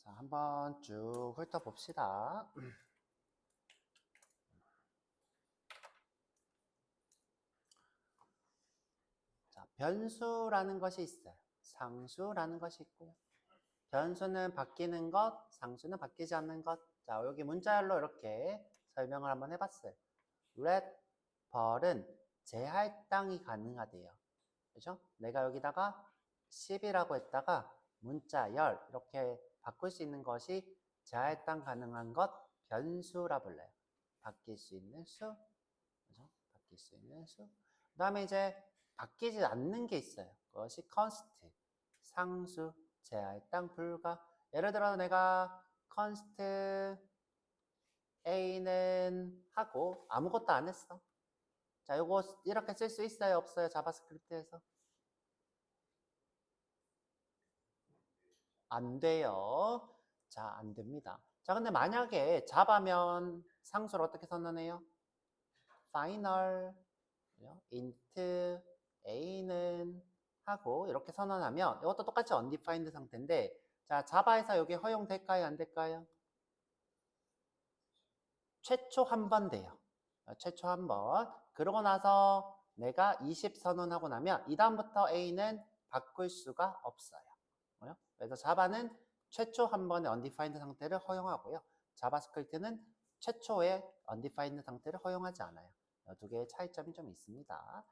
자, 한번 쭉 훑어봅시다. 자, 변수라는 것이 있어요. 상수라는 것이 있고요. 변수는 바뀌는 것, 상수는 바뀌지 않는 것. 자, 여기 문자열로 이렇게 설명을 한번 해봤어요. let 벌은 재할당이 가능하대요. 그죠? 내가 여기다가 10이라고 했다가 문자열 이렇게 바꿀 수 있는 것이 재할당 가능한 것, 변수라 불러요. 바뀔 수 있는 수. 그죠? 바뀔 수 있는 수. 그 다음에 이제 바뀌지 않는 게 있어요. 그것이 const, 상수, 재할당 불가. 예를 들어 내가 const a는 하고 아무것도 안 했어. 자, 요거 이렇게 쓸 수 있어요? 없어요? 자바스크립트에서? 안 돼요. 자, 안 됩니다. 자, 근데 만약에 자바면 상수를 어떻게 선언해요? final, int, a는 하고 이렇게 선언하면 이것도 똑같이 undefined 상태인데 자, 자바에서 여기 허용될까요? 안 될까요? 최초 한 번 돼요. 최초 한 번. 그러고 나서 내가 20 선언하고 나면 이 다음부터 a는 바꿀 수가 없어요. 그래서 자바는 최초 한 번의 undefined 상태를 허용하고요. 자바스크립트는 최초의 undefined 상태를 허용하지 않아요. 두 개의 차이점이 좀 있습니다.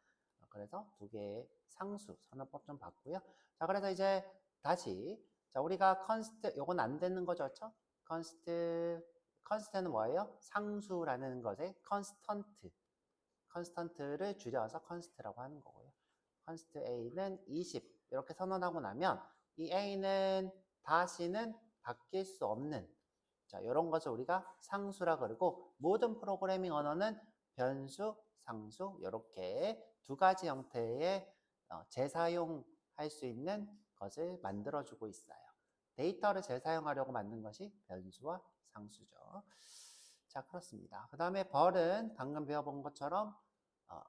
그래서 두 개의 상수 선언법 좀 봤고요. 자, 그래서 이제 다시 자, 우리가 const 요건 안 되는 거죠, 그렇죠? const는 뭐예요? 상수라는 것의 constant를 줄여서 const라고 하는 거고요. const a는 20 이렇게 선언하고 나면 이 a는 다시는 바뀔 수 없는 자, 이런 것을 우리가 상수라 그러고 모든 프로그래밍 언어는 변수, 상수 이렇게 두 가지 형태의 재사용할 수 있는 것을 만들어주고 있어요. 데이터를 재사용하려고 만든 것이 변수와 상수죠. 자, 그렇습니다. 그 다음에 벌은 방금 배워본 것처럼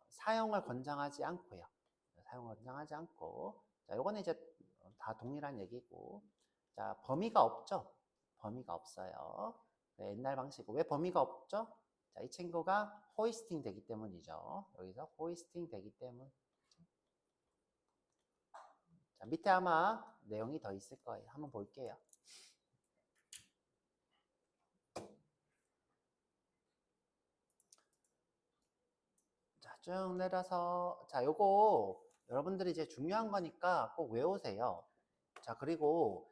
사용을 권장하지 않고요. 사용을 권장하지 않고 자, 요거는 이제 다 동일한 얘기고 자, 범위가 없죠. 범위가 없어요. 네, 옛날 방식이고 왜 범위가 없죠? 자, 이 친구가 호이스팅 되기 때문이죠. 여기서 호이스팅 되기 때문. 자, 밑에 아마 내용이 더 있을 거예요. 한번 볼게요. 자, 쭉 내려서 자, 요거 여러분들이 이제 중요한 거니까 꼭 외우세요. 자, 그리고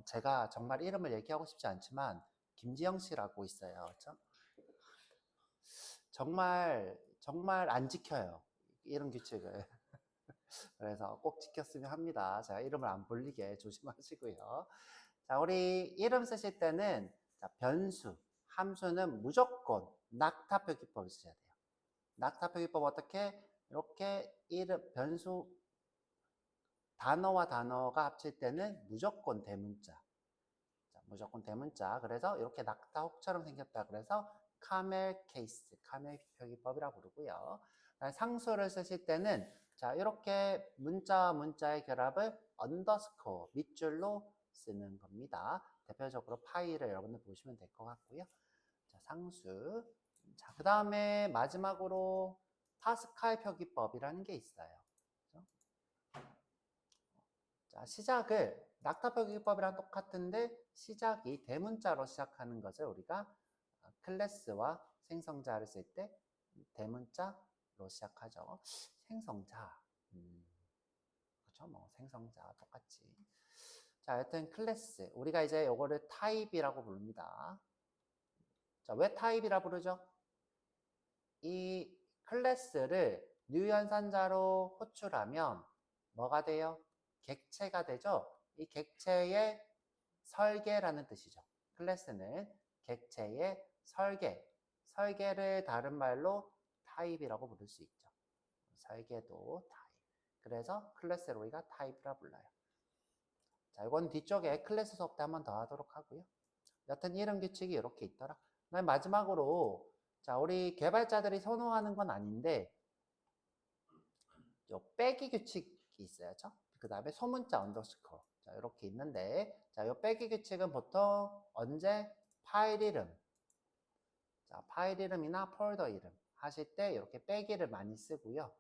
제가 정말 이름을 얘기하고 싶지 않지만 김지영 씨라고 있어요. 그렇죠? 정말 안 지켜요. 이런 규칙을. 그래서 꼭 지켰으면 합니다. 제가 이름을 안 불리게 조심하시고요. 자, 우리 이름 쓰실 때는 자, 변수, 함수는 무조건 낙타 표기법을 쓰셔야 돼요. 낙타 표기법 어떻게? 이렇게 이름, 변수, 단어와 단어가 합칠 때는 무조건 대문자. 자, 무조건 대문자. 그래서 이렇게 낙타 혹처럼 생겼다. 그래서 카멜 케이스, 카멜 표기법이라고 부르고요. 상수를 쓰실 때는 자, 이렇게 문자와 문자의 결합을 언더스코어, 밑줄로 쓰는 겁니다. 대표적으로 파이를 여러분들 보시면 될 것 같고요. 자, 상수. 자, 그 다음에 마지막으로 파스칼 표기법이라는 게 있어요. 그렇죠? 자, 시작을 낙타 표기법이랑 똑같은데 시작이 대문자로 시작하는 것을 우리가 클래스와 생성자를 쓸 때 대문자로 시작하죠. 생성자. 그렇죠? 뭐 생성자 똑같이. 자, 여튼 클래스. 우리가 이제 요거를 타입이라고 부릅니다. 자, 왜 타입이라 부르죠? 이 클래스를 유연산자로 호출하면 뭐가 돼요? 객체가 되죠? 이 객체의 설계라는 뜻이죠. 클래스는 객체의 설계를 다른 말로 타입이라고 부를 수 있죠. 설계도 타입. 그래서 클래스를 우리가 타입이라 불러요. 자, 이건 뒤쪽에 클래스 수업 때 한 번 더 하도록 하고요. 여튼 이름 규칙이 이렇게 있더라. 그다음에 마지막으로 자, 우리 개발자들이 선호하는 건 아닌데 요 빼기 규칙이 있어야죠. 그 다음에 소문자 언더스코어. 자, 이렇게 있는데, 자, 요 빼기 규칙은 보통 언제 파일 이름, 자, 파일 이름이나 폴더 이름 하실 때 이렇게 빼기를 많이 쓰고요.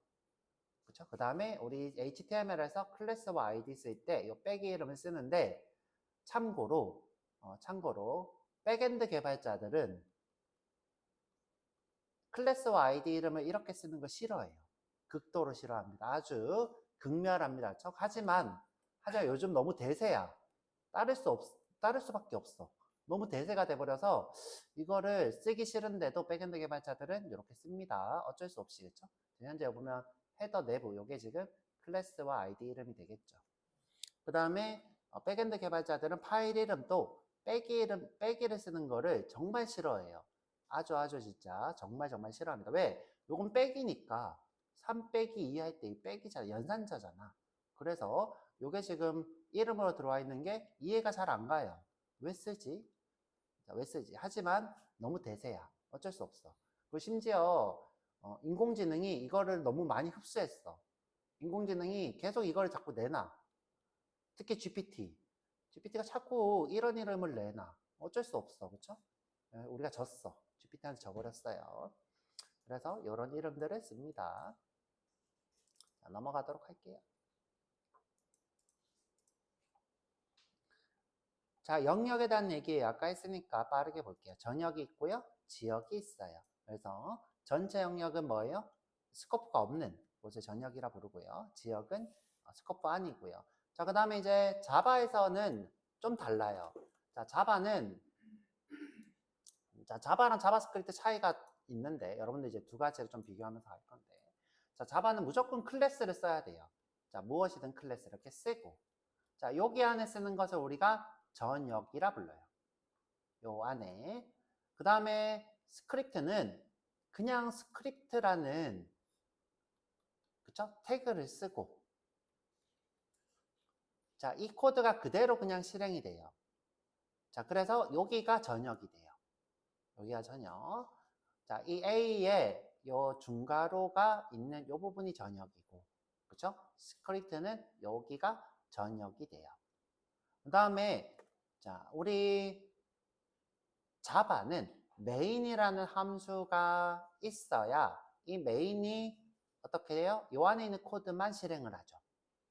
그쵸? 그 다음에 우리 HTML에서 클래스와 아이디 쓸 때 이 빼기 이름을 쓰는데, 참고로 백엔드 개발자들은 클래스와 아이디 이름을 이렇게 쓰는 거 싫어해요. 극도로 싫어합니다. 아주 극멸합니다. 하지만 요즘 너무 대세야. 따를 수밖에 없어. 너무 대세가 돼버려서 이거를 쓰기 싫은데도 백엔드 개발자들은 이렇게 씁니다. 어쩔 수 없이, 그렇죠? 현재 보면 헤더 내부, 요게 지금 클래스와 아이디 이름이 되겠죠. 그 다음에 백엔드 개발자들은 파일 이름도 빼기를 쓰는 거를 정말 싫어해요. 아주 진짜 정말 싫어합니다. 왜? 요건 빼기니까 3 빼기 2 할 때 이 빼기잖아. 연산자잖아. 그래서 요게 지금 이름으로 들어와 있는 게 이해가 잘 안 가요. 왜 쓰지? 왜 쓰지? 하지만 너무 대세야. 어쩔 수 없어. 그리고 심지어 인공지능이 이거를 너무 많이 흡수했어. 인공지능이 계속 이걸 자꾸 내놔. 특히 GPT가 자꾸 이런 이름을 내놔. 어쩔 수 없어. 그쵸? 우리가 졌어. GPT한테 져버렸어요. 그래서 이런 이름들을 씁니다. 자, 넘어가도록 할게요. 자, 영역에 대한 얘기 아까 했으니까 빠르게 볼게요. 전역이 있고요. 지역이 있어요. 그래서 전체 영역은 뭐예요? 스코프가 없는 곳을 전역이라 부르고요. 지역은 스코프 아니고요. 자, 그 다음에 이제 자바에서는 좀 달라요. 자, 자바랑 자바스크립트 차이가 있는데 여러분들 이제 두 가지를 좀 비교하면서 할 건데, 자, 자바는 무조건 클래스를 써야 돼요. 자, 무엇이든 클래스 이렇게 쓰고, 자, 여기 안에 쓰는 것을 우리가 전역이라 불러요. 요 안에. 그 다음에 스크립트는 그냥 스크립트라는, 그쵸? 태그를 쓰고, 자, 이 코드가 그대로 그냥 실행이 돼요. 자, 그래서 여기가 전역이 돼요. 여기가 전역. 자, 이 A에 요 중괄호가 있는 요 부분이 전역이고, 그쵸? 스크립트는 여기가 전역이 돼요. 그 다음에, 자, 우리 자바는 메인이라는 함수가 있어야 이 메인이 어떻게 돼요? 요 안에 있는 코드만 실행을 하죠.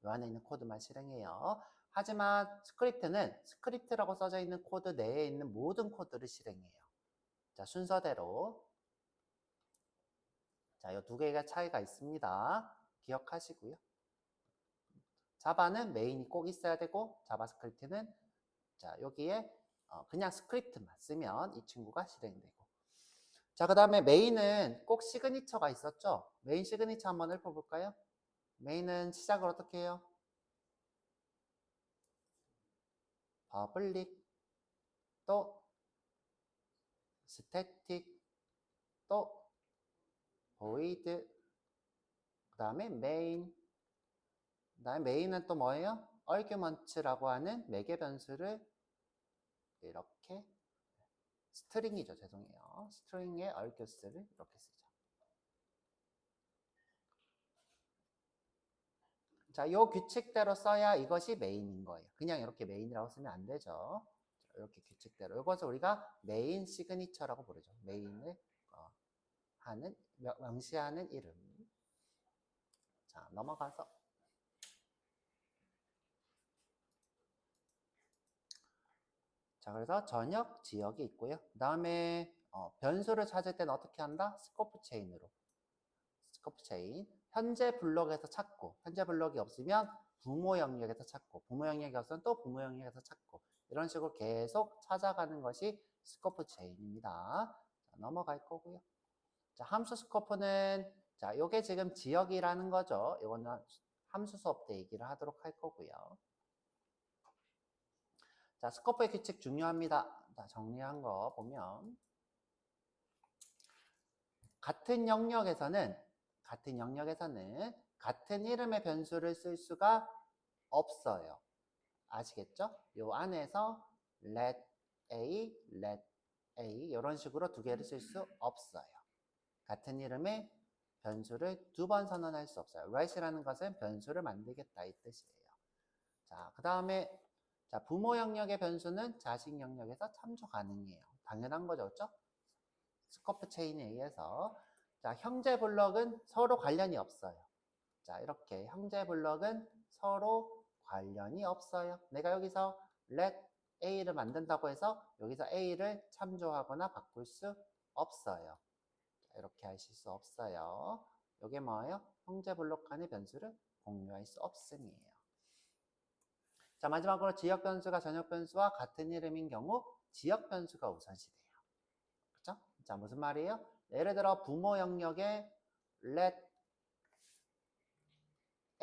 요 안에 있는 코드만 실행해요. 하지만 스크립트는 스크립트라고 써져 있는 코드 내에 있는 모든 코드를 실행해요. 자, 순서대로. 자, 이 두 개가 차이가 있습니다. 기억하시고요. 자바는 메인이 꼭 있어야 되고, 자바스크립트는 자, 여기에 그냥 스크립트만 쓰면 이 친구가 실행되고. 자, 그 다음에 메인은 꼭 시그니처가 있었죠? 메인 시그니처 한번 읊어볼까요? 메인은 시작을 어떻게 해요? 퍼블릭, 또 스태틱, 또 void, 그 다음에 메인. 그 다음에 메인은 또 뭐예요? arguments라고 하는 매개 변수를 이렇게, 스트링이죠. 죄송해요. 스트링의 argus를 이렇게 쓰죠. 자, 요 규칙대로 써야 이것이 메인인 거예요. 그냥 이렇게 메인이라고 쓰면 안 되죠. 이렇게 규칙대로. 이것을 우리가 메인 시그니처라고 부르죠. 메인을 명시하는 이름. 자, 넘어가서. 자, 그래서 전역, 지역이 있고요. 그 다음에 변수를 찾을 때는 어떻게 한다? 스코프 체인으로. 스코프 체인. 현재 블록에서 찾고, 현재 블록이 없으면 부모 영역에서 찾고, 부모 영역이 없으면 또 부모 영역에서 찾고, 이런 식으로 계속 찾아가는 것이 스코프 체인입니다. 자, 넘어갈 거고요. 자, 함수 스코프는, 자, 요게 지금 지역이라는 거죠. 이거는 함수 수업 때 얘기를 하도록 할 거고요. 자, 스코프의 규칙 중요합니다. 자, 정리한 거 보면, 같은 영역에서는 같은 이름의 변수를 쓸 수가 없어요. 아시겠죠? 요 안에서 let A 이런 식으로 두 개를 쓸 수 없어요. 같은 이름의 변수를 두 번 선언할 수 없어요. write이라는 것은 변수를 만들겠다 이 뜻이에요. 자, 그 다음에 자, 부모 영역의 변수는 자식 영역에서 참조 가능해요. 당연한 거죠, 그렇죠? 스코프 체인에 의해서. 자, 형제 블럭은 서로 관련이 없어요. 자, 이렇게 형제 블럭은 서로 관련이 없어요. 내가 여기서 let A를 만든다고 해서 여기서 A를 참조하거나 바꿀 수 없어요. 자, 이렇게 하실 수 없어요. 이게 뭐예요? 형제 블록 간의 변수를 공유할 수 없음이에요. 자, 마지막으로 지역 변수가 전역 변수와 같은 이름인 경우 지역 변수가 우선시돼요. 그렇죠? 자, 무슨 말이에요? 예를 들어 부모 영역에 let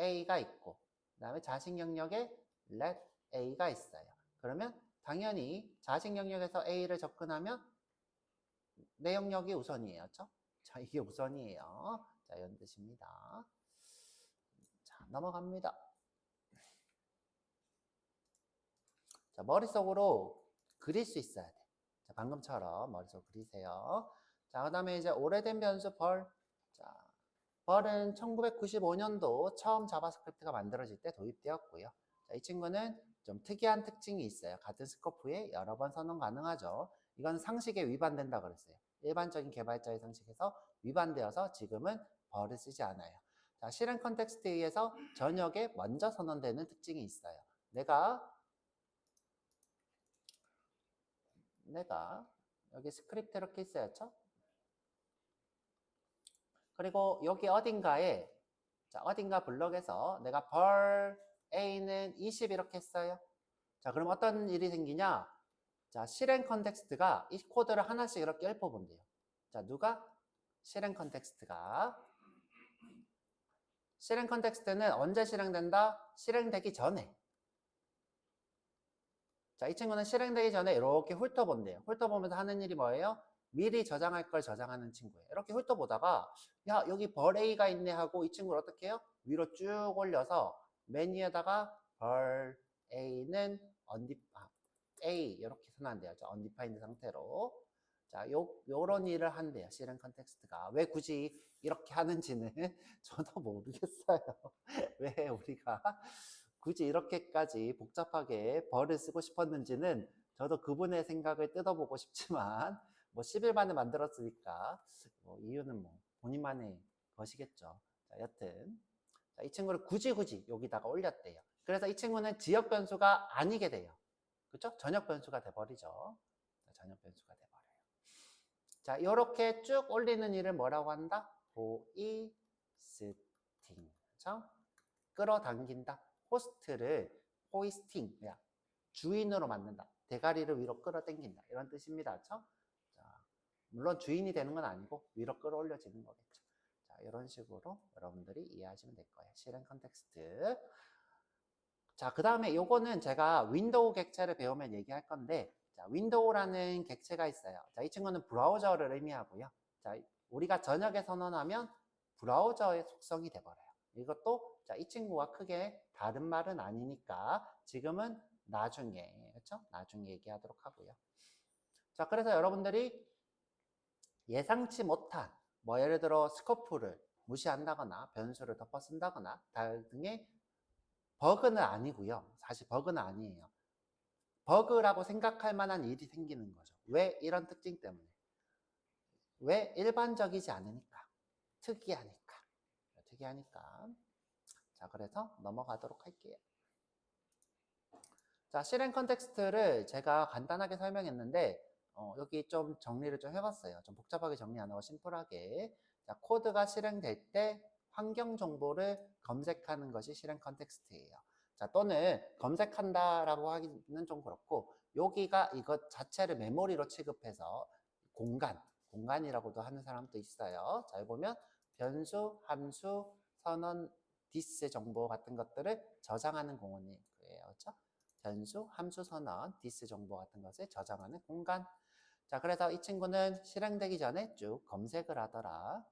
A가 있고 그다음에 자식 영역에 let A가 있어요. 그러면 당연히 자식 영역에서 A를 접근하면 내 영역이 우선이에요. 그렇죠? 자, 이게 우선이에요. 자, 이런 뜻입니다. 자, 넘어갑니다. 자, 머릿속으로 그릴 수 있어야 돼. 자, 방금처럼 머릿속으로 그리세요. 자, 그 다음에 이제 오래된 변수 벌. 자, 벌은 1995년도 처음 자바스크립트가 만들어질 때 도입되었고요. 자, 이 친구는 좀 특이한 특징이 있어요. 같은 스코프에 여러 번 선언 가능하죠. 이건 상식에 위반된다 그랬어요. 일반적인 개발자의 상식에서 위반되어서 지금은 벌을 쓰지 않아요. 자, 실행 컨텍스트에 의해서 전역에 먼저 선언되는 특징이 있어요. 내가 여기 스크립트 이렇게 있어야죠. 그리고 여기 어딘가에 자, 어딘가 블럭에서 내가 벌 A는 20 이렇게 했어요. 자, 그럼 어떤 일이 생기냐? 자, 실행 컨텍스트가 이 코드를 하나씩 이렇게 읊어본대요. 자, 누가? 실행 컨텍스트가. 실행 컨텍스트는 언제 실행된다? 실행되기 전에. 자, 이 친구는 실행되기 전에 이렇게 훑어본대요. 훑어보면서 하는 일이 뭐예요? 미리 저장할 걸 저장하는 친구예요. 이렇게 훑어보다가 야, 여기 벌 A가 있네 하고 이 친구를 어떻게 해요? 위로 쭉 올려서 맨 위에다가 벌 A는 A 이렇게 선언한대요. undefined 상태로. 자, 요런 일을 한대요. 실행 컨텍스트가. 왜 굳이 이렇게 하는지는 저도 모르겠어요. 왜 우리가 굳이 이렇게까지 복잡하게 벌을 쓰고 싶었는지는 저도 그분의 생각을 뜯어보고 싶지만 뭐 10일 만에 만들었으니까 뭐 이유는 뭐 본인만의 것이겠죠. 자, 여튼 자, 이 친구를 굳이 여기다가 올렸대요. 그래서 이 친구는 지역 변수가 아니게 돼요. 그렇죠? 전역 변수가 돼버리죠. 자, 전역 변수가 돼버려요. 자, 이렇게 쭉 올리는 일을 뭐라고 한다? 호이스팅. 그렇죠? 끌어당긴다. 호스트를 호이스팅, 주인으로 만든다. 대가리를 위로 끌어당긴다. 이런 뜻입니다. 그렇죠? 자, 물론 주인이 되는 건 아니고 위로 끌어올려지는 거겠죠. 자, 이런 식으로 여러분들이 이해하시면 될 거예요. 실행 컨텍스트. 자, 그 다음에 요거는 제가 윈도우 객체를 배우면 얘기할 건데, 자, 윈도우라는 객체가 있어요. 자, 이 친구는 브라우저를 의미하고요. 자, 우리가 저녁에 선언하면 브라우저의 속성이 돼버려요. 이것도 자, 이 친구와 크게 다른 말은 아니니까 지금은 나중에, 그렇죠? 나중에 얘기하도록 하고요. 자, 그래서 여러분들이 예상치 못한 뭐 예를 들어 스코프를 무시한다거나 변수를 덮어 쓴다거나 등의 버그는 아니고요. 사실 버그는 아니에요. 버그라고 생각할 만한 일이 생기는 거죠. 왜? 이런 특징 때문에. 왜? 일반적이지 않으니까. 특이하니까. 특이하니까. 자, 그래서 넘어가도록 할게요. 자, 실행 컨텍스트를 제가 간단하게 설명했는데 여기 좀 정리를 좀 해봤어요. 좀 복잡하게 정리 안 하고 심플하게. 자, 코드가 실행될 때 환경 정보를 검색하는 것이 실행 컨텍스트예요. 자, 또는 검색한다라고 하기는 좀 그렇고 여기가 이것 자체를 메모리로 취급해서 공간이라고도 하는 사람도 있어요. 자, 여기 보면 변수, 함수, 선언, 디스 정보 같은 것들을 저장하는 공원이에요. 그렇죠? 변수, 함수 선언, 디스 정보 같은 것을 저장하는 공간. 자, 그래서 이 친구는 실행되기 전에 쭉 검색을 하더라.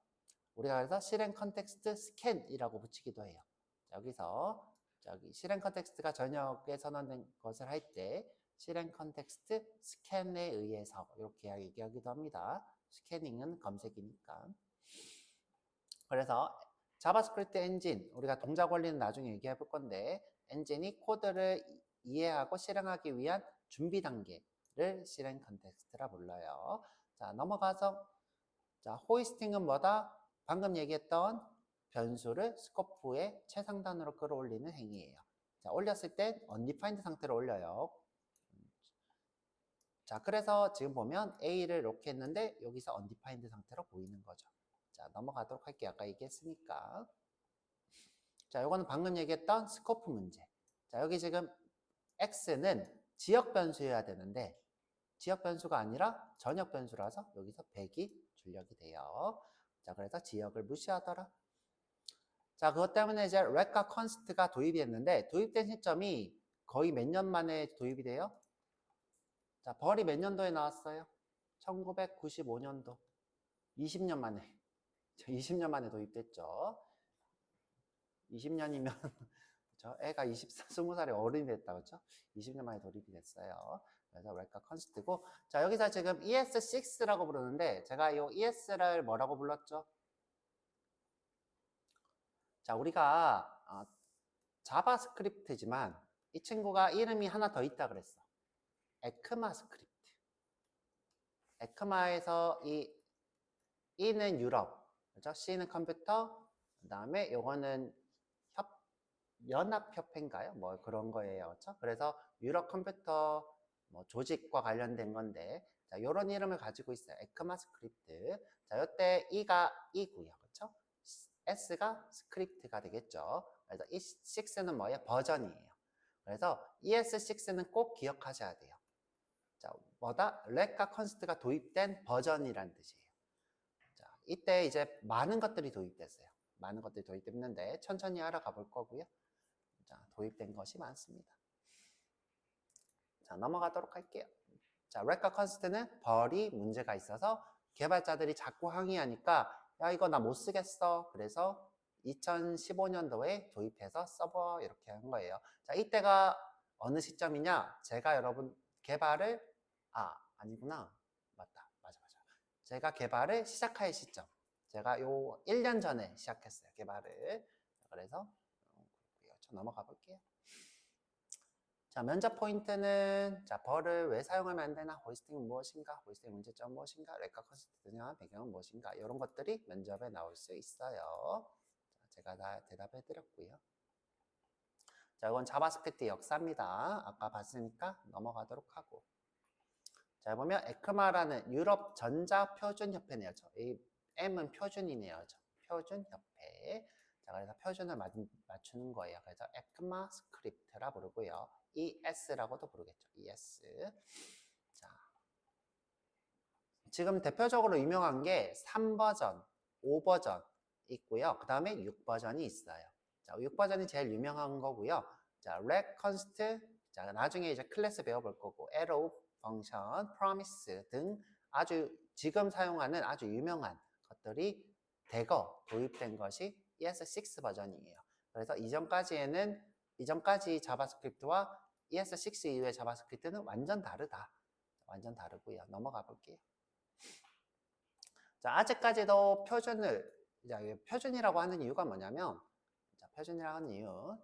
우리가 그래서 실행 컨텍스트 스캔이라고 붙이기도 해요. 자, 여기서 저기 실행 컨텍스트가 전역에 선언된 것을 할 때 실행 컨텍스트 스캔에 의해서 이렇게 얘기하기도 합니다. 스캐닝은 검색이니까. 그래서 자바스크립트 엔진, 우리가 동작 원리는 나중에 얘기해 볼 건데 엔진이 코드를 이해하고 실행하기 위한 준비 단계를 실행 컨텍스트라 불러요. 자, 넘어가서 자, 호이스팅은 뭐다? 방금 얘기했던 변수를 스코프의 최상단으로 끌어올리는 행위예요. 자, 올렸을 땐 undefined 상태로 올려요. 자, 그래서 지금 보면 A를 이렇게 했는데 여기서 undefined 상태로 보이는 거죠. 자, 넘어가도록 할게요. 아까 얘기했으니까. 자, 요거는 방금 얘기했던 스코프 문제. 자, 여기 지금 X는 지역 변수여야 되는데 지역 변수가 아니라 전역 변수라서 여기서 100이 출력이 돼요. 자, 그래서 지역을 무시하더라. 자, 그것 때문에 이제 렉과 컨스트가 도입이 됐는데 도입된 시점이 거의 몇 년 만에 도입이 돼요? 자, 벌이 몇 년도에 나왔어요? 1995년도. 20년 만에. 20년 만에 도입됐죠. 20년이면 저 애가 20살이 어른이 됐다 그렇죠? 20년 만에 도입이 됐어요. 그래서 렉과 컨스트고 자, 여기서 지금 ES6라고 부르는데 제가 이 ES를 뭐라고 불렀죠? 자, 우리가 자바스크립트지만 이 친구가 이름이 하나 더 있다 그랬어. 에크마스크립트. 에크마에서 이 E는 유럽, 그렇죠? C는 컴퓨터, 그 다음에 요거는 연합협회인가요? 뭐 그런 거예요. 그렇죠? 그래서 유럽 컴퓨터 뭐 조직과 관련된 건데 자, 요런 이름을 가지고 있어요. 에크마스크립트. 자, 요때 E가 E고요. 그렇죠? S가 스크립트가 되겠죠. 그래서 이 6는 뭐예요? 버전이에요. 그래서 ES6는 꼭 기억하셔야 돼요. 자, 뭐다? 렉과 컨스트가 도입된 버전이란 뜻이에요. 자, 이때 이제 많은 것들이 도입됐어요. 많은 것들이 도입됐는데 천천히 알아가 볼 거고요. 자, 도입된 것이 많습니다. 자, 넘어가도록 할게요. 자, 렉과 컨스트는 벌이 문제가 있어서 개발자들이 자꾸 항의하니까 야, 이거 나 못 쓰겠어. 그래서 2015년도에 도입해서 서버 이렇게 한 거예요. 자, 이때가 어느 시점이냐? 제가 여러분 개발을 아니구나. 맞다. 맞아. 제가 개발을 시작할 시점. 제가 요 1년 전에 시작했어요. 개발을. 그래서 넘어가 볼게요. 자, 면접 포인트는 자, 벌을 왜 사용하면 안 되나? 호이스팅은 무엇인가? 호이스팅 문제점 무엇인가? 렉과 컨스트 등의 배경은 무엇인가? 이런 것들이 면접에 나올 수 있어요. 자, 제가 다 대답해 드렸고요. 자, 이건 자바스크립트 역사입니다. 아까 봤으니까 넘어가도록 하고. 자, 보면 에크마라는 유럽 전자표준협회네요. 이 M은 표준이네요. 표준협회. 자, 그래서 표준을 맞추는 거예요. 그래서 에크마 스크립트라 부르고요. ES라고도 부르겠죠. ES. 자, 지금 대표적으로 유명한 게 3버전, 5버전 있고요. 그 다음에 6버전이 있어요. 자, 6버전이 제일 유명한 거고요. 자, 렉, 컨스트, 자, 나중에 이제 클래스 배워볼 거고, arrow, 펑션, promise 등 아주 지금 사용하는 아주 유명한 것들이 대거 도입된 것이 ES6 버전이에요. 그래서 이전까지 자바스크립트와 ES6 이후의 자바스크립트는 완전 다르다. 완전 다르고요. 넘어가 볼게요. 자, 아직까지도 표준이라고 하는 이유가 뭐냐면, 자, 표준이라고 하는 이유.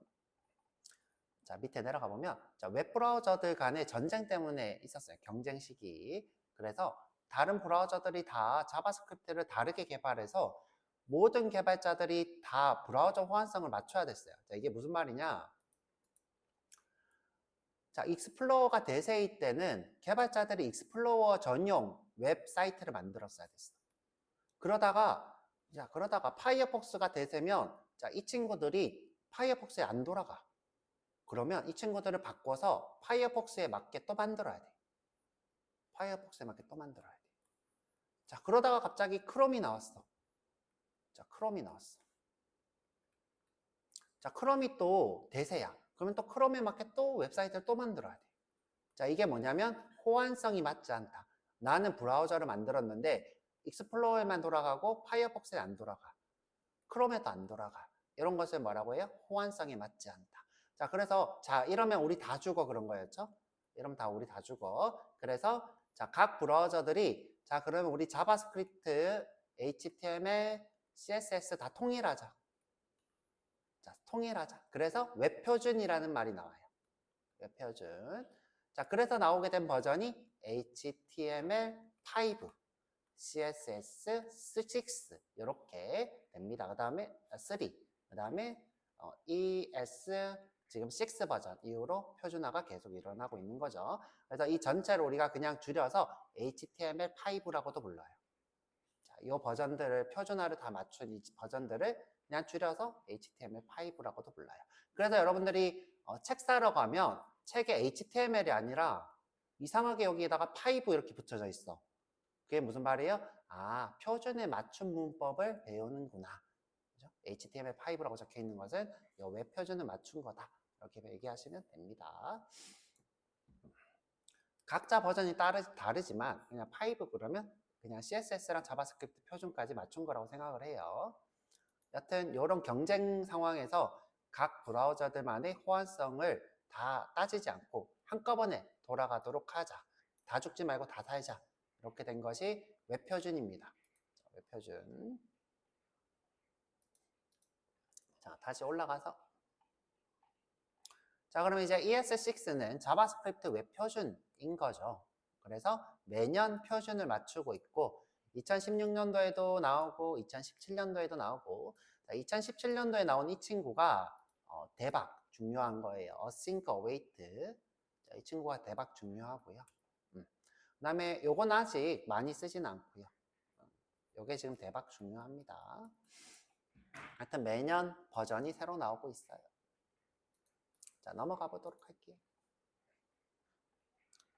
자, 밑에 내려가 보면, 자, 웹브라우저들 간의 전쟁 때문에 있었어요. 경쟁 시기. 그래서 다른 브라우저들이 다 자바스크립트를 다르게 개발해서 모든 개발자들이 다 브라우저 호환성을 맞춰야 됐어요. 자, 이게 무슨 말이냐? 자, 익스플로어가 대세일 때는 개발자들이 익스플로어 전용 웹사이트를 만들었어야 됐어. 그러다가 파이어폭스가 대세면 자, 이 친구들이 파이어폭스에 안 돌아가. 그러면 이 친구들을 바꿔서 파이어폭스에 맞게 또 만들어야 돼. 파이어폭스에 맞게 또 만들어야 돼. 자, 그러다가 갑자기 크롬이 나왔어. 자, 크롬이 나왔어. 자, 크롬이 또 대세야. 그러면 또 크롬에 맞게 또 웹사이트를 또 만들어야 돼. 자, 이게 뭐냐면 호환성이 맞지 않다. 나는 브라우저를 만들었는데 익스플로어에만 돌아가고 파이어폭스에 안 돌아가. 크롬에도 안 돌아가. 이런 것을 뭐라고 해요? 호환성이 맞지 않다. 자, 그래서 자, 이러면 우리 다 죽어 그런 거였죠? 이러면 우리 다 죽어. 그래서 자, 각 브라우저들이 자, 그러면 우리 자바스크립트, HTML, CSS 다 통일하자. 자, 통일하자. 그래서 웹표준이라는 말이 나와요. 웹표준. 자, 그래서 나오게 된 버전이 HTML5, CSS6 이렇게 됩니다. 그 다음에 3, 그 다음에 ES 지금 6 버전 이후로 표준화가 계속 일어나고 있는 거죠. 그래서 이 전체를 우리가 그냥 줄여서 HTML5라고도 불러요. 자, 이 버전들을 표준화를 다 맞춘 이 버전들을 그냥 줄여서 HTML5라고도 불러요. 그래서 여러분들이 책 사러 가면 책에 HTML이 아니라 이상하게 여기에다가 5 이렇게 붙여져 있어. 그게 무슨 말이에요? 아, 표준에 맞춘 문법을 배우는구나. 그죠? HTML5라고 적혀 있는 것은 이 웹 표준을 맞춘 거다. 이렇게 얘기하시면 됩니다. 각자 버전이 다르지만 그냥 5 그러면 그냥 CSS랑 자바스크립트 표준까지 맞춘 거라고 생각을 해요. 여튼 이런 경쟁 상황에서 각 브라우저들만의 호환성을 다 따지지 않고 한꺼번에 돌아가도록 하자. 다 죽지 말고 다 살자. 이렇게 된 것이 웹표준입니다. 웹표준. 자, 다시 올라가서. 자, 그러면 이제 ES6는 자바스크립트 웹표준인 거죠. 그래서 매년 표준을 맞추고 있고 2016년도에도 나오고 2017년도에도 나오고 2017년도에 나온 이 친구가 대박 중요한 거예요. Async Await. 자, 이 친구가 대박 중요하고요. 그다음에 요건 아직 많이 쓰진 않고요. 요게 지금 대박 중요합니다. 하여튼 매년 버전이 새로 나오고 있어요. 자, 넘어가 보도록 할게요.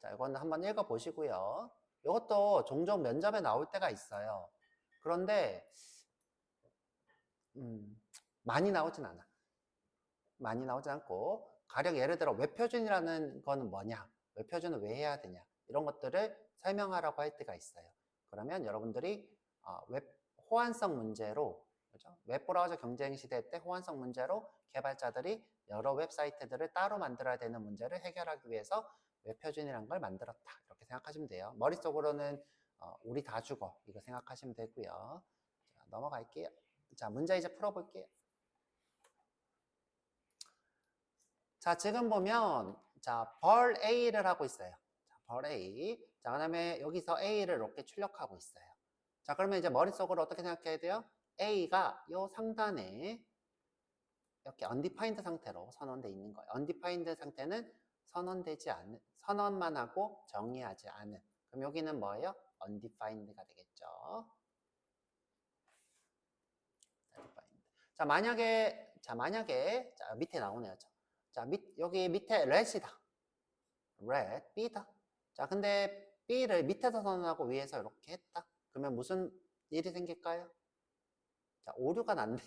자, 이거는 한번 읽어 보시고요. 이것도 종종 면접에 나올 때가 있어요. 그런데 많이 나오진 않아. 많이 나오진 않고 가령 예를 들어 웹표준이라는 거는 뭐냐, 웹표준을 왜 해야 되냐 이런 것들을 설명하라고 할 때가 있어요. 그러면 여러분들이 웹 호환성 문제로, 그렇죠? 웹브라우저 경쟁 시대 때 호환성 문제로 개발자들이 여러 웹사이트들을 따로 만들어야 되는 문제를 해결하기 위해서 웹표준이라는 걸 만들었다 이렇게 생각하시면 돼요. 머릿속으로는 우리 다 죽어 이거 생각하시면 되고요. 자, 넘어갈게요. 자, 문제 이제 풀어볼게요. 자, 지금 보면 자, 벌 A를 하고 있어요. 자, 벌 A. 자, 그다음에 여기서 A를 이렇게 출력하고 있어요. 자, 그러면 이제 머릿속으로 어떻게 생각해야 돼요? A가 요 상단에 이렇게 undefined 상태로 선언되어 있는 거예요. undefined 상태는 선언되지 않는, 선언만 하고 정의하지 않은. 그럼 여기는 뭐예요? undefined가 되겠죠. 자, 만약에 자, 밑에 나오네요. 자, 여기 밑에 let이다. let, B다. 자, 근데 B를 밑에서 선언하고 위에서 이렇게 했다. 그러면 무슨 일이 생길까요? 자, 오류가 난대.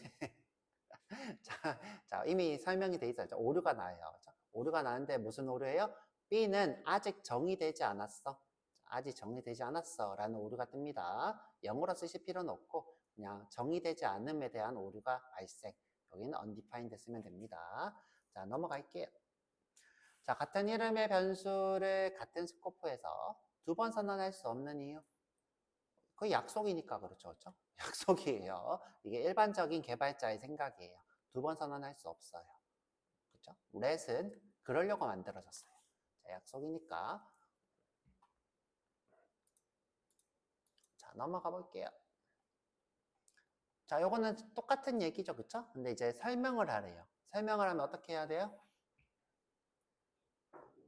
자, 이미 설명이 돼 있어요. 오류가 나요. 자, 오류가 나는데 무슨 오류예요? B는 아직 정의되지 않았어. 아직 정의되지 않았어. 라는 오류가 뜹니다. 영어로 쓰실 필요는 없고 그냥 정의되지 않음에 대한 오류가 발생. 여기는 undefined 쓰면 됩니다. 자, 넘어갈게요. 자, 같은 이름의 변수를 같은 스코프에서 두 번 선언할 수 없는 이유. 그게 약속이니까 그렇죠. 그렇죠? 약속이에요. 이게 일반적인 개발자의 생각이에요. 두 번 선언할 수 없어요. 그렇죠? let은 그러려고 만들어졌어요. 자, 약속이니까. 자, 넘어가 볼게요. 자, 요거는 똑같은 얘기죠. 그쵸? 근데 이제 설명을 하래요. 설명을 하면 어떻게 해야 돼요?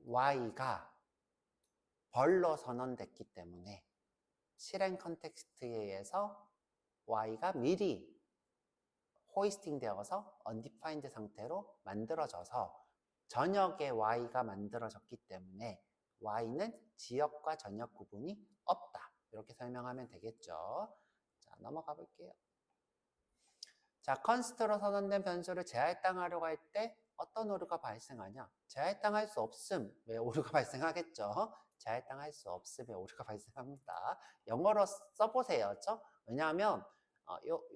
y가 벌로 선언됐기 때문에 실행 컨텍스트에 의해서 y가 미리 호이스팅 되어서 undefined 상태로 만들어져서 전역의 y가 만들어졌기 때문에 y는 지역과 전역 구분이 없다. 이렇게 설명하면 되겠죠. 자, 넘어가 볼게요. 자, 컨스트로 선언된 변수를 재할당하려고 할 때 어떤 오류가 발생하냐? 재할당할 수 없음. 왜 오류가 발생하겠죠? 재할당할 수 없음에 오류가 발생합니다. 영어로 써보세요. 그렇죠? 왜냐하면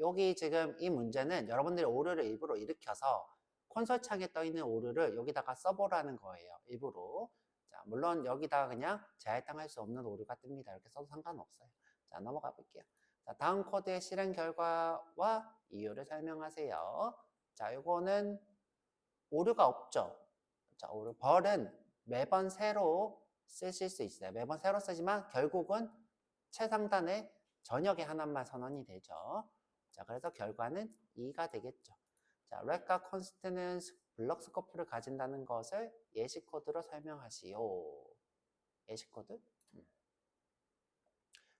여기 지금 이 문제는 여러분들이 오류를 일부러 일으켜서 콘솔 창에 떠 있는 오류를 여기다가 써보라는 거예요. 일부러. 자, 물론 여기다가 그냥 재할당할 수 없는 오류가 뜹니다. 이렇게 써도 상관없어요. 자, 넘어가 볼게요. 자, 다음 코드의 실행 결과와 이유를 설명하세요. 자, 이거는 오류가 없죠. 자, 오류. 벌은 매번 새로 쓰실 수 있어요. 매번 새로 쓰지만 결국은 최상단에 저녁에 하나만 선언이 되죠. 자, 그래서 결과는 2가 되겠죠. 자, 렉과 컨스트는 블럭 스코프를 가진다는 것을 예시 코드로 설명하시오. 예시 코드.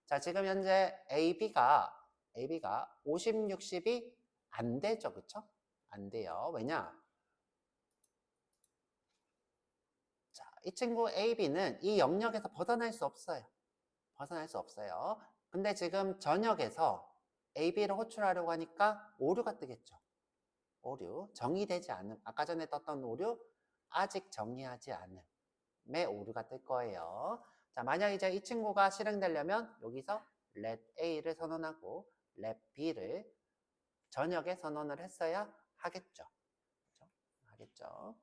자, 지금 현재 AB가 50, 60이 안 되죠. 그쵸? 안 돼요. 왜냐? 자, 이 친구 AB는 이 영역에서 벗어날 수 없어요. 벗어날 수 없어요. 근데 지금 전역에서 AB를 호출하려고 하니까 오류가 뜨겠죠. 오류. 정의되지 않음. 아까 전에 떴던 오류, 아직 정의하지 않음의 오류가 뜰 거예요. 자, 만약 이제 이 친구가 실행되려면 여기서 let A를 선언하고 let B를 전역에 선언을 했어야 하겠죠. 그렇죠? 하겠죠.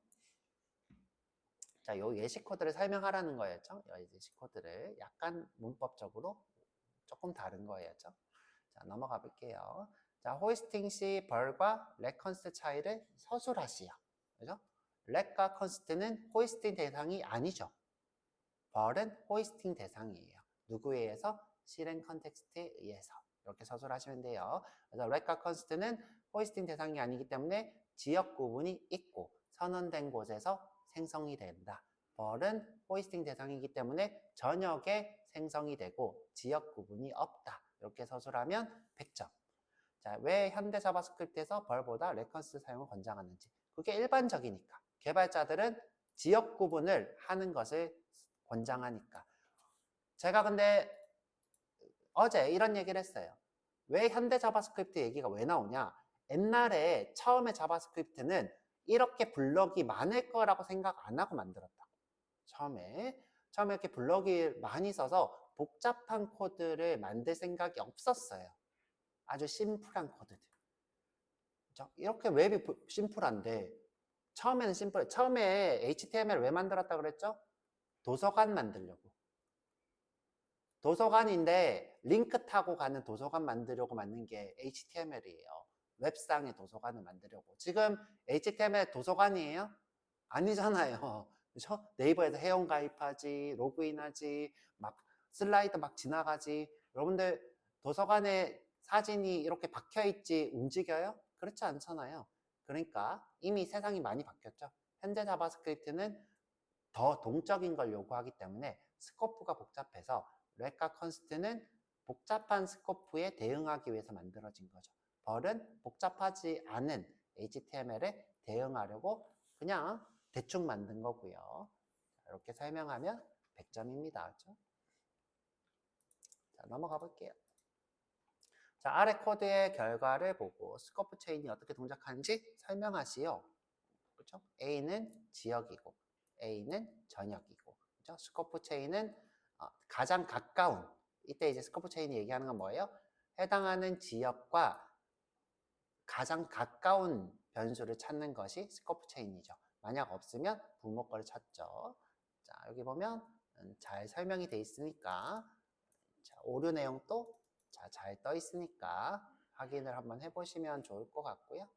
자, 요 예시 코드를 설명하라는 거였죠. 예시 코드를 약간 문법적으로 조금 다른 거였죠. 자, 넘어가 볼게요. 자, 호이스팅 시 벌과 렉컨스트 차이를 서술하시오. 그죠? 렉과 컨스트는 호이스팅 대상이 아니죠. 벌은 호이스팅 대상이에요. 누구에 의해서? 실행 컨텍스트에 의해서. 이렇게 서술하시면 돼요. 그래서 렉과 컨스트는 호이스팅 대상이 아니기 때문에 지역 구분이 있고 선언된 곳에서 생성이 된다. 벌은 호이스팅 대상이기 때문에 전역에 생성이 되고 지역 구분이 없다. 이렇게 서술하면 100점. 자, 왜 현대 자바스크립트에서 벌보다 렉컨스트 사용을 권장하는지. 그게 일반적이니까. 개발자들은 지역 구분을 하는 것을 권장하니까. 제가 근데 어제 이런 얘기를 했어요. 왜 현대 자바스크립트 얘기가 왜 나오냐? 옛날에 처음에 자바스크립트는 이렇게 블럭이 많을 거라고 생각 안 하고 만들었다고. 처음에 이렇게 블럭이 많이 써서 복잡한 코드를 만들 생각이 없었어요. 아주 심플한 코드들. 그렇죠? 이렇게 웹이 심플한데 처음에는 심플해. 처음에 HTML 왜 만들었다 그랬죠? 도서관 만들려고. 도서관인데 링크 타고 가는 도서관 만들려고 만든 게 HTML이에요. 웹상의 도서관을 만들려고. 지금 HTML 도서관이에요? 아니잖아요. 그렇죠? 네이버에서 회원 가입하지, 로그인하지, 막 슬라이드 막 지나가지. 여러분들 도서관에 사진이 이렇게 박혀있지 움직여요? 그렇지 않잖아요. 그러니까 이미 세상이 많이 바뀌었죠. 현재 자바스크립트는 더 동적인 걸 요구하기 때문에 스코프가 복잡해서 렉과 컨스트는 복잡한 스코프에 대응하기 위해서 만들어진 거죠. 벌은 복잡하지 않은 HTML에 대응하려고 그냥 대충 만든 거고요. 이렇게 설명하면 100점입니다. 그렇죠? 자, 넘어가 볼게요. 자, 아래 코드의 결과를 보고 스코프 체인이 어떻게 동작하는지 설명하시오. 그렇죠? A는 지역이고 A는 전역이고. 그렇죠? 스코프 체인은 가장 가까운, 이때 이제 스코프 체인이 얘기하는 건 뭐예요? 해당하는 지역과 가장 가까운 변수를 찾는 것이 스코프 체인이죠. 만약 없으면 부모 거를 찾죠. 자, 여기 보면 잘 설명이 돼 있으니까, 자, 오류 내용도 잘 떠 있으니까 확인을 한번 해보시면 좋을 것 같고요.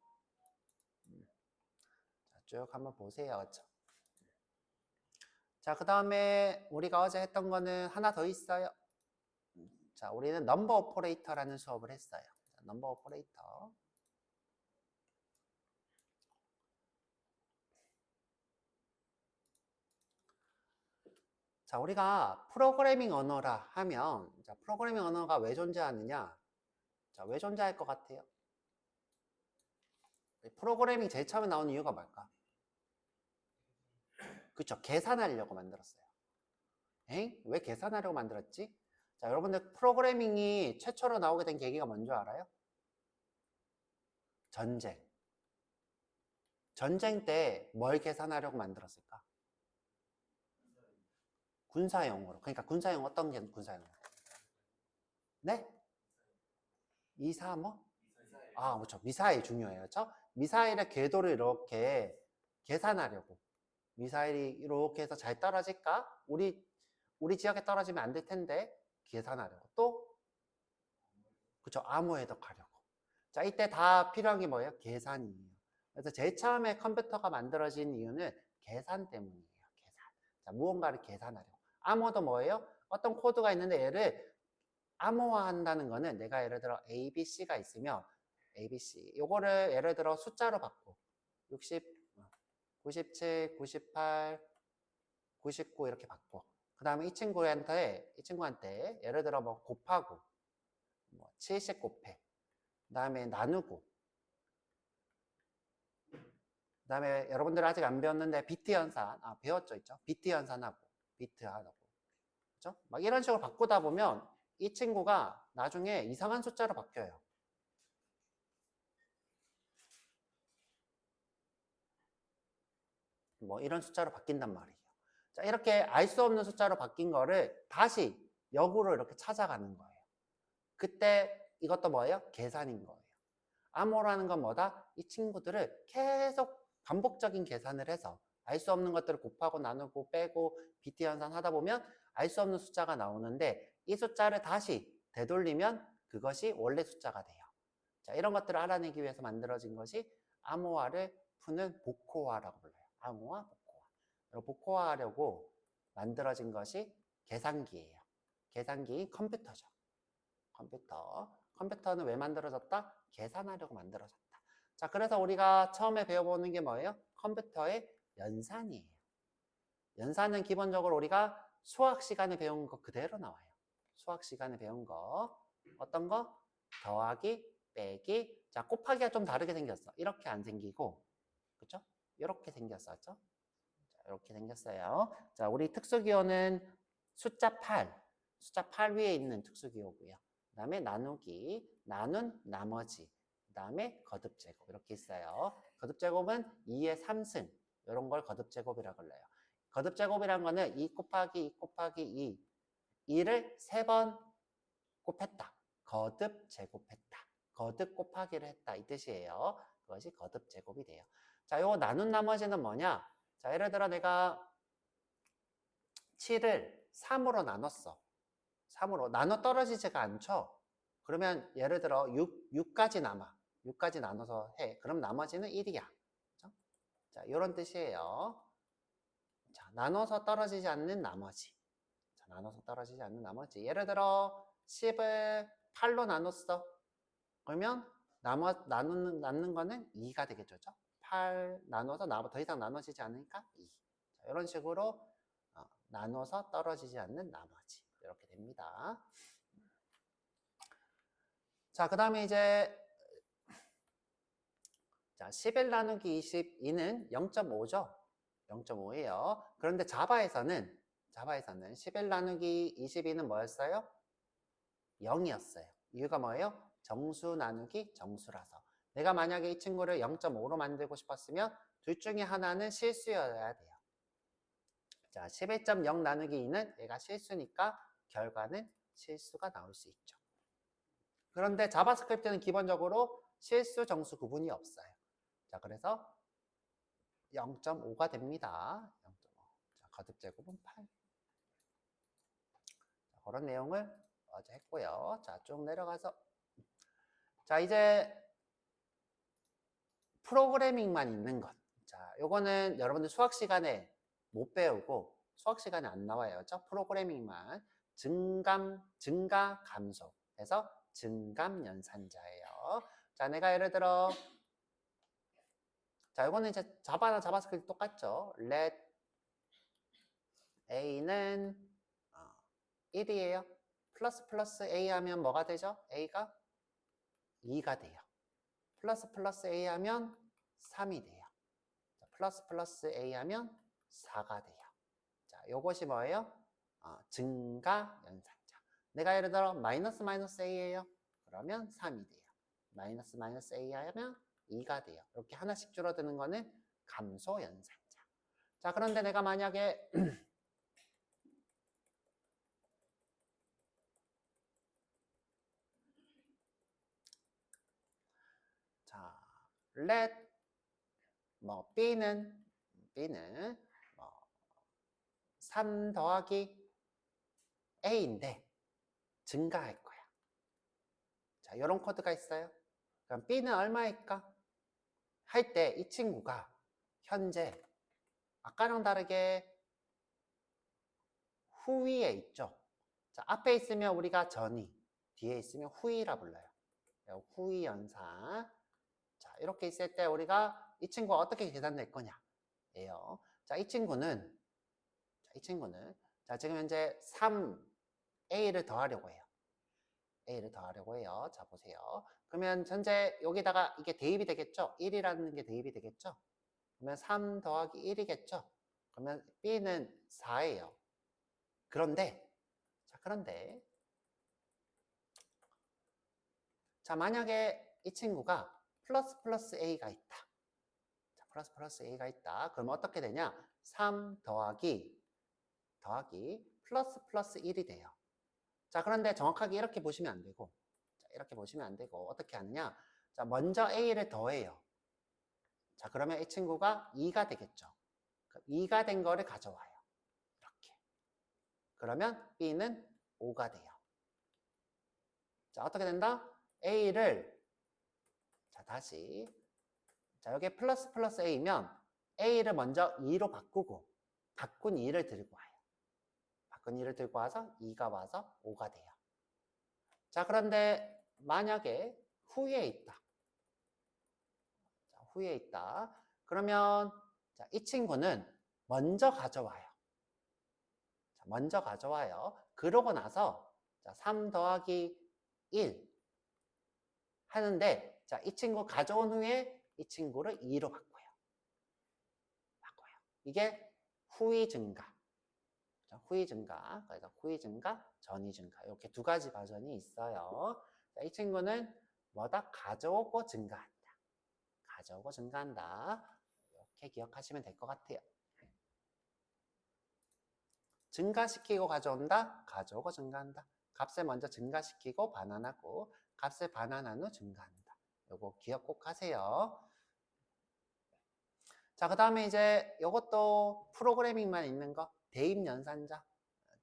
자, 쭉 한번 보세요. 그렇죠? 자, 그 다음에 우리가 어제 했던 거는 하나 더 있어요. 자, 우리는 넘버 오퍼레이터라는 수업을 했어요. 자, 넘버 오퍼레이터. 자, 우리가 프로그래밍 언어라 하면, 자, 프로그래밍 언어가 왜 존재하느냐? 자, 왜 존재할 것 같아요? 프로그래밍 제일 처음에 나온 이유가 뭘까? 그쵸, 계산하려고 만들었어요. 에잉? 왜 계산하려고 만들었지? 자, 여러분들 프로그래밍이 최초로 나오게 된 계기가 뭔지 알아요? 전쟁. 전쟁 때 뭘 계산하려고 만들었을까? 군사용으로. 그러니까 군사용 어떤 게 군사용? 네? 뭐? 아, 그렇죠. 미사일 중요해요. 그렇죠? 미사일의 궤도를 이렇게 계산하려고. 미사일이 이렇게 해서 잘 떨어질까? 우리 지역에 떨어지면 안 될 텐데 계산하려고. 또 그렇죠. 암호 해독하려고. 자, 이때 다 필요한 게 뭐예요? 계산이에요. 그래서 제일 처음에 컴퓨터가 만들어진 이유는 계산 때문이에요. 계산. 자, 무언가를 계산하려고. 암호도 뭐예요? 어떤 코드가 있는데 얘를 암호화한다는 거는 내가 예를 들어 A, B, C가 있으면 A, B, C 요거를 예를 들어 숫자로 바꿔 60, 97, 98, 99 이렇게 바꿔. 그 다음에 이 친구한테 예를 들어 뭐 곱하고 뭐 70 곱해. 그 다음에 나누고. 그 다음에 여러분들 아직 안 배웠는데 비트 연산, 배웠죠, 있죠? 비트 연산하고, 비트하고. 그죠? 막 이런 식으로 바꾸다 보면 이 친구가 나중에 이상한 숫자로 바뀌어요. 뭐 이런 숫자로 바뀐단 말이에요. 자, 이렇게 알 수 없는 숫자로 바뀐 거를 다시 역으로 이렇게 찾아가는 거예요. 그때 이것도 뭐예요? 계산인 거예요. 암호라는 건 뭐다? 이 친구들을 계속 반복적인 계산을 해서 알 수 없는 것들을 곱하고 나누고 빼고 비트 연산 하다 보면 알 수 없는 숫자가 나오는데 이 숫자를 다시 되돌리면 그것이 원래 숫자가 돼요. 자, 이런 것들을 알아내기 위해서 만들어진 것이 암호화를 푸는 복호화라고 불러요. 암호화, 복호화. 복호화하려고 만들어진 것이 계산기예요. 계산기 컴퓨터죠. 컴퓨터는 왜 만들어졌다? 계산하려고 만들어졌다. 자, 그래서 우리가 처음에 배워보는 게 뭐예요? 컴퓨터의 연산이에요. 연산은 기본적으로 우리가 수학 시간에 배운 거 그대로 나와요. 수학 시간에 배운 거. 어떤 거? 더하기, 빼기. 자, 곱하기가 좀 다르게 생겼어. 이렇게 안 생기고, 그쵸? 이렇게 생겼었죠? 자, 이렇게 생겼어요. 자, 우리 특수기호는 숫자 8. 숫자 8 위에 있는 특수기호고요. 그 다음에 나누기, 나눈 나머지, 그 다음에 거듭제곱 이렇게 있어요. 거듭제곱은 2의 3승 이런 걸 거듭제곱이라고 불러요. 거듭제곱이란 거는 2 곱하기 2 곱하기 2 2를 3번 곱했다. 거듭제곱했다. 거듭 곱하기를 했다 이 뜻이에요. 그것이 거듭제곱이 돼요. 자, 요거 나눈 나머지는 뭐냐? 자, 예를 들어 내가 7을 3으로 나눴어. 3으로 나눠 떨어지지가 않죠. 그러면 예를 들어 6까지 남아. 6까지 나눠서 해. 그럼 나머지는 1이야. 그렇죠? 자, 이런 뜻이에요. 자, 나눠서 떨어지지 않는 나머지. 자, 나눠서 떨어지지 않는 나머지. 예를 들어 10을 8로 나눴어. 그러면 남는 거는 2가 되겠죠. 8 나눠서 더 이상 나눠지지 않으니까 2. 자, 이런 식으로 나눠서 떨어지지 않는 나머지. 이렇게 됩니다. 자, 그 다음에 이제 자, 11 나누기 22는 0.5죠. 0.5예요. 그런데 자바에서는 11 나누기 22는 뭐였어요? 0이었어요. 이유가 뭐예요? 정수 나누기 정수라서. 내가 만약에 이 친구를 0.5로 만들고 싶었으면 둘 중에 하나는 실수여야 돼요. 자, 11.0 나누기 2는 얘가 실수니까 결과는 실수가 나올 수 있죠. 그런데 자바스크립트는 기본적으로 실수 정수 구분이 없어요. 자, 그래서 0.5가 됩니다. 0.5. 자, 거듭제곱은 8. 자, 그런 내용을 어제 했고요. 자, 쭉 내려가서 자, 이제 프로그래밍만 있는 것. 자, 요거는 여러분들 수학 시간에 못 배우고 수학 시간에 안 나와요. 그렇죠? 프로그래밍만 증가 감소 해서 증감 연산자예요. 자, 내가 예를 들어 자, 이거는 이제 자바나 자바스크립트 똑같죠. let a는 1이에요. 플러스 a 하면 뭐가 되죠? a가 2가 돼요. 플러스 a 하면 3이 돼요. 플러스 a 하면 4가 돼요. 자, 요것이 뭐예요? 증가 연산자. 내가 예를 들어 마이너스 a예요. 그러면 3이 돼요. 마이너스 a 하면 2가 돼요. 이렇게 하나씩 줄어드는 거는 감소 연산자. 자, 그런데 내가 만약에 자, let 뭐 b는 뭐 3 더하기 a인데 증가할 거야. 자, 이런 코드가 있어요. 그럼 b는 얼마일까? 할 때 이 친구가 현재 아까랑 다르게 후위에 있죠. 자, 앞에 있으면 우리가 전위, 뒤에 있으면 후위라 불러요. 후위 연산. 자, 이렇게 있을 때 우리가 이 친구가 어떻게 계산될 거냐? 예요. 자, 이 친구는 자, 지금 현재 3A를 더하려고 해요. A를 더하려고 해요. 자, 보세요. 그러면 현재 여기다가 이게 대입이 되겠죠? 1이라는 게 대입이 되겠죠? 그러면 3 더하기 1이겠죠? 그러면 B는 4예요. 그런데 자, 만약에 이 친구가 플러스 A가 있다. 자, 플러스 A가 있다. 그럼 어떻게 되냐? 3 더하기 플러스 1이 돼요. 자, 그런데 정확하게 이렇게 보시면 안 되고, 자, 이렇게 보시면 안 되고, 어떻게 하느냐? 자, 먼저 A를 더해요. 자, 그러면 이 친구가 2가 되겠죠. 2가 된 거를 가져와요. 이렇게. 그러면 B는 5가 돼요. 자, 어떻게 된다? A를, 자, 다시. 자, 여기 플러스 A면 A를 먼저 2로 바꾸고, 바꾼 2를 들고 와요. 바꾼 2를 들고 와서 2가 와서 5가 돼요. 자, 그런데 만약에 후에 있다. 자, 후에 있다. 그러면 자, 이 친구는 먼저 가져와요. 자, 먼저 가져와요. 그러고 나서 자, 3 더하기 1 하는데 자, 이 친구 가져온 후에 이 친구를 2로 바꿔요. 이게 후위 증가. 자, 후위 증가. 그래서 후위 증가, 전위 증가. 이렇게 두 가지 버전이 있어요. 자, 이 친구는 뭐다? 가져오고 증가한다. 가져오고 증가한다. 이렇게 기억하시면 될 것 같아요. 증가시키고 가져온다. 가져오고 증가한다. 값을 먼저 증가시키고 반환하고 값을 반환한 후 증가한다. 요거 기억 꼭 하세요. 자, 그 다음에 이제 요것도 프로그래밍만 있는 거. 대입연산자.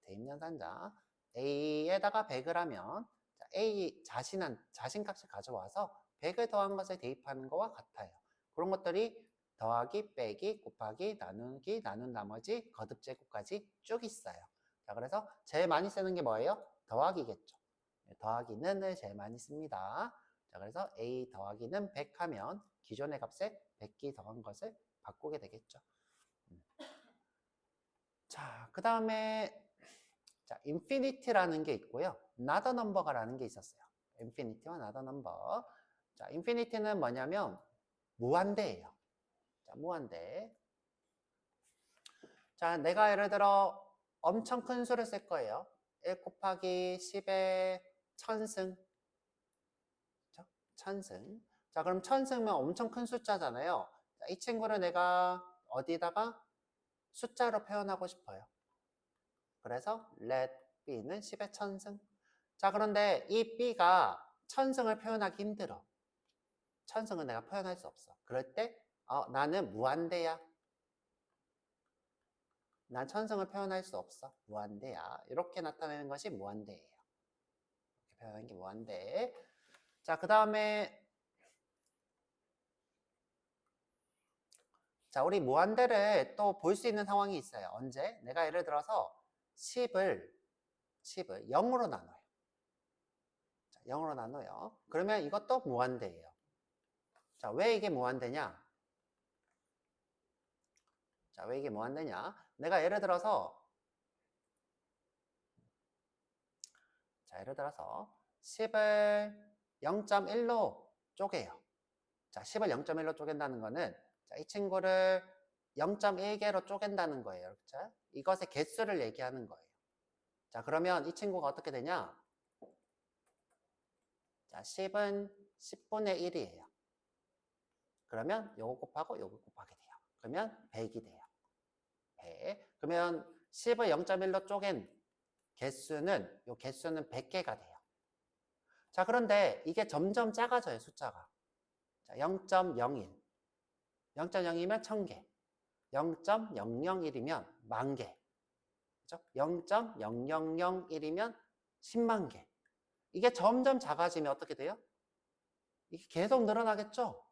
대입연산자. A에다가 100을 하면 자, A 자신값을 가져와서 100을 더한 것을 대입하는 거와 같아요. 그런 것들이 더하기, 빼기, 곱하기, 나누기, 나눈 나머지, 거듭 제곱까지 쭉 있어요. 자, 그래서 제일 많이 쓰는 게 뭐예요? 더하기겠죠. 더하기는 제일 많이 씁니다. 자, 그래서 A 더하기는 100 하면 기존의 값에 100기 더한 것을 바꾸게 되겠죠. 자, 그 다음에 자, infinity라는 게 있고요. not a number가라는 게 있었어요. infinity와 not a number. 자, infinity는 뭐냐면 무한대예요. 자, 무한대. 자, 내가 예를 들어 엄청 큰 수를 쓸 거예요. 1 곱하기 10의 1000승. 그렇죠? 1000승. 자, 그럼 1000승이면 엄청 큰 숫자잖아요. 자, 이 친구를 내가 어디다가 숫자로 표현하고 싶어요. 그래서 let B는 10의 1000승. 자, 그런데 이 B가 1000승을 표현하기 힘들어. 1000승은 내가 표현할 수 없어. 그럴 때 나는 무한대야. 난 1000승을 표현할 수 없어. 무한대야. 이렇게 나타내는 것이 무한대예요. 이렇게 표현하는 게 무한대. 자, 그 다음에 자, 우리 무한대를 또 볼 수 있는 상황이 있어요. 언제? 내가 예를 들어서 10을 0으로 나눠요. 자, 0으로 나눠요. 그러면 이것도 무한대예요. 자, 왜 이게 무한대냐? 자, 왜 이게 무한대냐? 내가 예를 들어서 자, 예를 들어서 10을 0.1로 쪼개요. 자, 10을 0.1로 쪼갠다는 거는 자, 이 친구를 0.1개로 쪼갠다는 거예요. 그렇죠? 이것의 개수를 얘기하는 거예요. 자, 그러면 이 친구가 어떻게 되냐? 자, 10은 10분의 1이에요. 그러면 요거 곱하고 요거 곱하게 돼요. 그러면 100이 돼요. 100. 그러면 10을 0.1로 쪼갠 개수는 요 개수는 100개가 돼요. 자, 그런데 이게 점점 작아져요, 숫자가. 자, 0.01. 0.0이면 1000개. 0.001이면 10,000개. 그죠? 0.0001이면 10만 개. 이게 점점 작아지면 어떻게 돼요? 이게 계속 늘어나겠죠?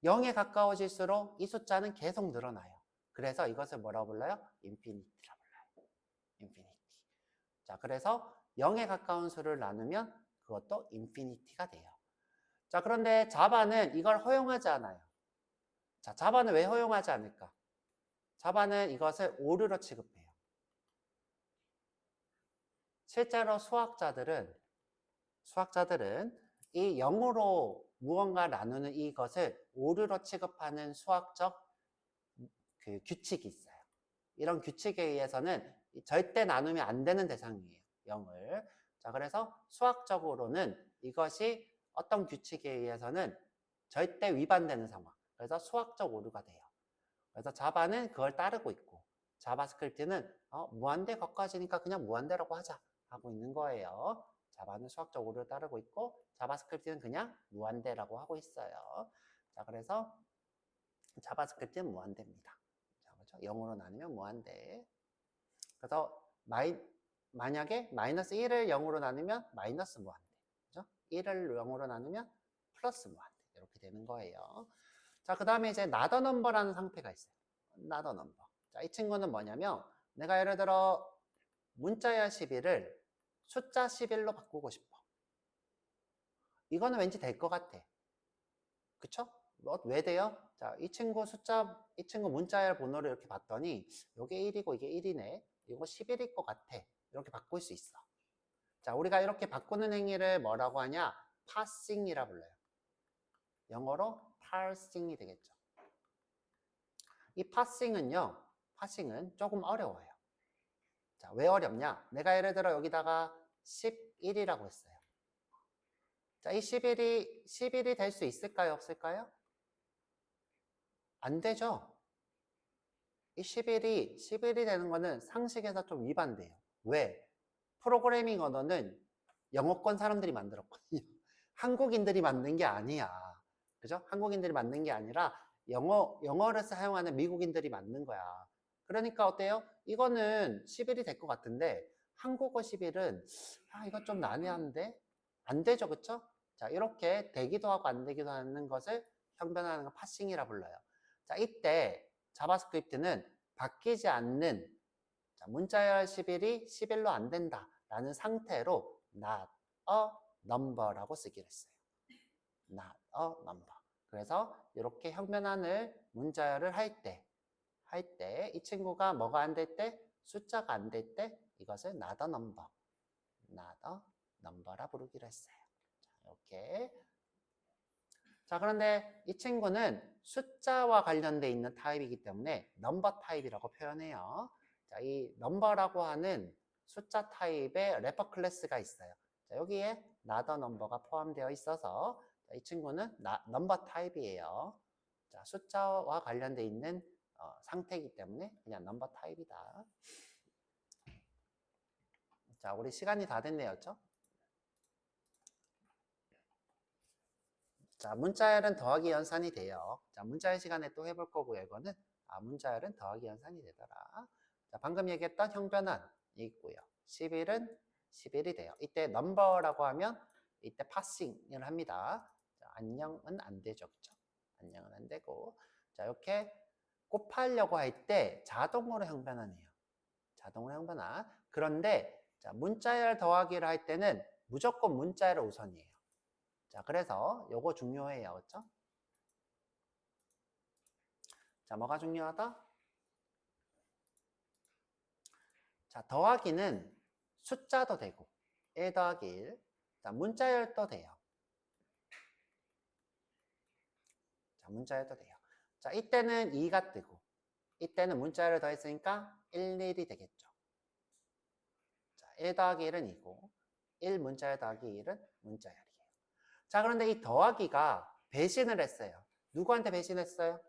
0에 가까워질수록 이 숫자는 계속 늘어나요. 그래서 이것을 뭐라고 불러요? 인피니티라고 불러요. 인피니티. 자, 그래서 0에 가까운 수를 나누면 그것도 인피니티가 돼요. 자, 그런데 자바는 이걸 허용하지 않아요. 자, 자바는 왜 허용하지 않을까? 자바는 이것을 오류로 취급해요. 실제로 수학자들은 이 0으로 무언가 나누는 이것을 오류로 취급하는 수학적 규칙이 있어요. 이런 규칙에 의해서는 절대 나누면 안 되는 대상이에요. 0을. 자, 그래서 수학적으로는 이것이 어떤 규칙에 의해서는 절대 위반되는 상황. 그래서 수학적 오류가 돼요. 그래서 자바는 그걸 따르고 있고, 자바스크립트는 무한대 가까워지니까 그냥 무한대라고 하자 하고 있는 거예요. 자바는 수학적 오류를 따르고 있고, 자바스크립트는 그냥 무한대라고 하고 있어요. 자, 그래서 자바스크립트는 무한대입니다. 자, 그렇죠? 0으로 나누면 무한대. 그래서 만약에 마이너스 1을 0으로 나누면 마이너스 무한대. 그죠? 1을 0으로 나누면 플러스 무한대. 이렇게 되는 거예요. 자, 그 다음에 이제 나더 넘버라는 상태가 있어요. 나더 넘버. 자, 이 친구는 뭐냐면 내가 예를 들어 문자열 11을 숫자 11로 바꾸고 싶어. 이거는 왠지 될 것 같아. 그쵸? 왜 돼요? 자, 이 친구 문자열 번호를 이렇게 봤더니 이게 1이고 이게 1이네. 이거 11일 것 같아. 이렇게 바꿀 수 있어. 자, 우리가 이렇게 바꾸는 행위를 뭐라고 하냐? 파싱이라 불러요. 영어로 parsing이 되겠죠. 이 파싱은 조금 어려워요. 자, 왜 어렵냐? 내가 예를 들어 여기다가 11이라고 했어요. 자, 이 11이 될 수 있을까요? 없을까요? 안 되죠. 이 11이 되는 거는 상식에서 좀 위반돼요. 왜? 프로그래밍 언어는 영어권 사람들이 만들었거든요. 한국인들이 만든 게 아니야. 그죠? 한국인들이 만든 게 아니라 영어를 사용하는 미국인들이 만든 거야. 그러니까 어때요? 이거는 11이 될 것 같은데 한국어 11은 이거 좀 난해한데? 안 되죠. 그쵸? 자, 이렇게 되기도 하고 안 되기도 하는 것을 형변하는 걸 파싱이라 불러요. 자, 이때 자바스크립트는 바뀌지 않는 문자열 11이 11로 안 된다라는 상태로 not a number라고 쓰기로 했어요. not a number. 그래서 이렇게 형변환을 문자열을 할 때 이 친구가 뭐가 안 될 때? 숫자가 안 될 때 이것을 not a number라 부르기로 했어요. 자, 이렇게. 자, 그런데 이 친구는 숫자와 관련돼 있는 타입이기 때문에 넘버 타입이라고 표현해요. 자, 이 넘버라고 하는 숫자 타입의 래퍼 클래스가 있어요. 자, 여기에 not a number가 포함되어 있어서 자, 이 친구는 넘버 타입이에요. 자, 숫자와 관련돼 있는 상태이기 때문에 그냥 넘버 타입이다. 자, 우리 시간이 다 됐네요. 그렇죠? 자, 문자열은 더하기 연산이 돼요. 자, 문자열 시간에 또 해볼 거고요. 이거는 문자열은 더하기 연산이 되더라. 자, 방금 얘기했던 형변환이 있고요. 11은 11이 돼요. 이때 넘버라고 하면 이때 파싱을 합니다. 자, 안녕은 안 되죠. 그쵸? 안녕은 안 되고. 자, 이렇게 곱하려고 할 때 자동으로 형변환해요. 자동으로 형변환. 그런데 자, 문자열 더하기를 할 때는 무조건 문자열을 우선이에요. 자, 그래서 요거 중요해요. 그렇죠? 자, 뭐가 중요하다? 자, 더하기는 숫자도 되고 1 더하기 1. 자, 문자열도 돼요. 자, 문자열도 돼요. 자, 이때는 2가 뜨고 이때는 문자열을 더했으니까 1, 1이 되겠죠. 자, 1 더하기 1은 2고 1 문자열 더하기 1은 문자열이에요. 자, 그런데 이 더하기가 배신을 했어요. 누구한테 배신했어요?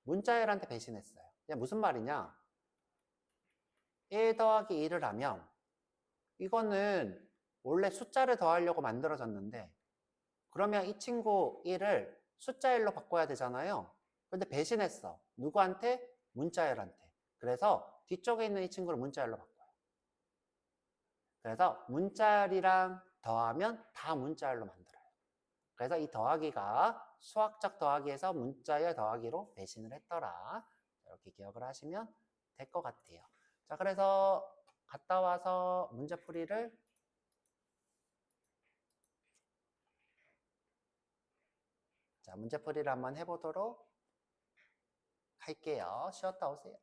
문자열한테 배신했어요. 무슨 말이냐? 1 더하기 1을 하면 이거는 원래 숫자를 더하려고 만들어졌는데 그러면 이 친구 1을 숫자 1로 바꿔야 되잖아요. 그런데 배신했어. 누구한테? 문자열한테. 그래서 뒤쪽에 있는 이 친구를 문자열로 바꿔요. 그래서 문자열이랑 더하면 다 문자열로 만들어요. 그래서 이 더하기가 수학적 더하기에서 문자의 더하기로 배신을 했더라. 이렇게 기억을 하시면 될 것 같아요. 자, 그래서 갔다 와서 문제풀이를 한번 해보도록 할게요. 쉬었다 오세요.